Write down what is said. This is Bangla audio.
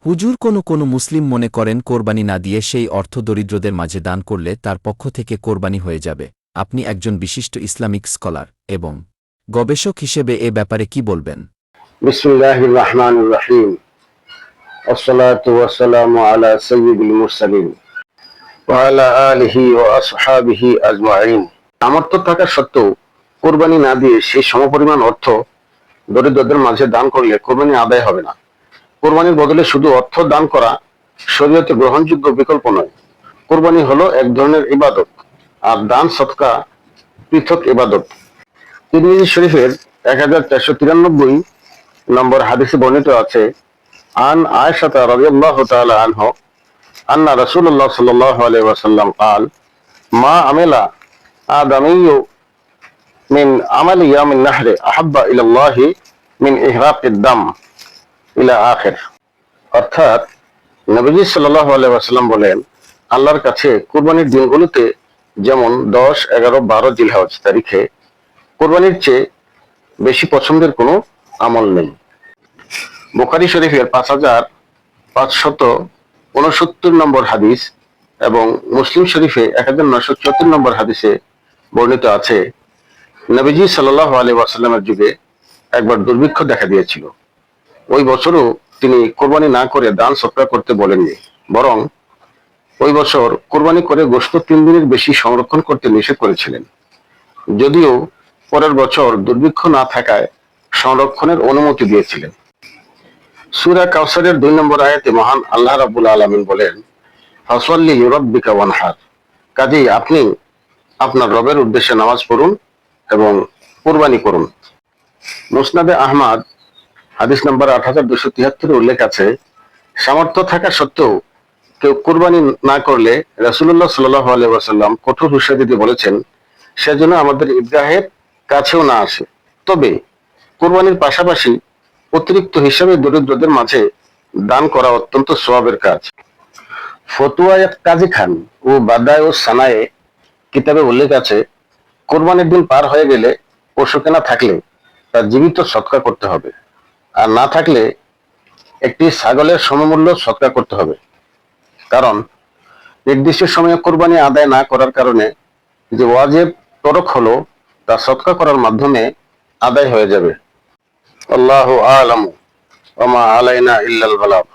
হুজুর, কোনো মুসলিম মনে করেন কোরবানি না দিয়ে সেই অর্থ দরিদ্রদের মাঝে দান করলে তার পক্ষ থেকে কোরবানি হয়ে যাবে। আপনি একজন বিশিষ্ট ইসলামিক স্কলার এবং গবেষক হিসেবে এ ব্যাপারে কি বলবেন? বিসমিল্লাহির রহমানির রহিম। আসসালাতু ওয়াসসালামু আলা সাইয়্যিদিল মুরসালিন ওয়া আলা আলিহি ওয়া আসহাবিহি আজমাইন। সামর্থ্য থাকা সত্ত্বেও কোরবানি না দিয়ে সেই সমপরিমাণ অর্থ দরিদ্রদের মাঝে দান করলে কোরবানি আদায় হবে না। কোরবানির বদলে শুধু অর্থ দান করা শরীয়তে গ্রহণযোগ্য বিকল্প নয়। কোরবানি হলো এক ধরনের ইবাদত, আর দান সদকা পৃথক ইবাদত। তিরমিজি শরীফের 1493 নম্বর হাদিসে বর্ণিত আছে, আন আয়েশা রাদিয়াল্লাহু তাআলা আনহা আন্না রাসূলুল্লাহ সাল্লাল্লাহু আলাইহি ওয়াসাল্লাম قال মা আমিলা আদামিয়্যু মিন আমালি ইয়ামিন নাহরি আহাব্বা ইলাল্লাহি মিন ইহরাকিদ দাম ইলা আখির। অর্থাৎ নবীজি সাল্লাল্লাহু আলাইহি ওয়াসাল্লাম বলেন, আল্লাহর কাছে কুরবানির দিনগুলোতে যেমন 10, 11, 12 জিলহজ তারিখে কুরবানির চেয়ে বেশি পছন্দের কোনো আমল নেই। বুখারী শরীফের 5569 নম্বর হাদিস এবং মুসলিম শরীফে 1974 নম্বর হাদিসে বর্ণিত আছে, নবীজি সাল্লাল্লাহু আলাইহি ওয়াসাল্লামের যুগে একবার দুর্ভিক্ষ দেখা দিয়েছিল। ওই বছরও তিনি কোরবানি না করে দান সদকা করতে বলেননি, বরং ওই বছর কোরবানি করে গোশত 3 দিনের বেশি সংরক্ষণ করতে নিষেধ করেছিলেন। যদিও পরের বছর দুর্ভিক্ষ না থাকায় সংরক্ষণের অনুমতি দিয়েছিলেন। সূরা কাউসারের 2 নম্বর আয়াতে মহান আল্লাহ রাব্বুল আলামিন বলেন, ফাসাল্লি লিরাব্বিকা ওয়ানহার। কাজেই আপনি আপনার রবের উদ্দেশ্যে নামাজ পড়ুন এবং কুরবানি করুন। মুসনাদে আহমদ হাদিস নম্বর 8273 উল্লেখ আছে, সামর্থ্য থাকা সত্ত্বেও কেউ কুরবানি না করলে রাসূলুল্লাহ সাল্লাল্লাহু আলাইহি ওয়াসাল্লাম কঠোর হুঁশিয়ারি দিয়ে বলেছেন, সেজন্য আমাদের ঈদগাহের কাছেও না আসে। তবে কুরবানির পাশাপাশি অতিরিক্ত হিসাবে দরিদ্রদের মাঝে দান করা অত্যন্ত সওয়াবের কাজ। ফতুয়া কাজী খান ও বাদায় ও সানায়ে কিতাবে উল্লেখ আছে, কোরবানির দিন পার হয়ে গেলে পশু কেনা থাকলে তার জীবিত সদকা করতে হবে, আর না থাকলে একটি ছাগলের সমমূল্য সদকা করতে হবে। কারণ নির্দিষ্ট সময়ে কোরবানি আদায় না করার কারণে যে ওয়াজিব তরক হলো তা সদকা করার মাধ্যমে আদায় হয়ে যাবে। আল্লাহু আ'লামু ওয়া মা আলাইনা ইল্লাল বালাগ।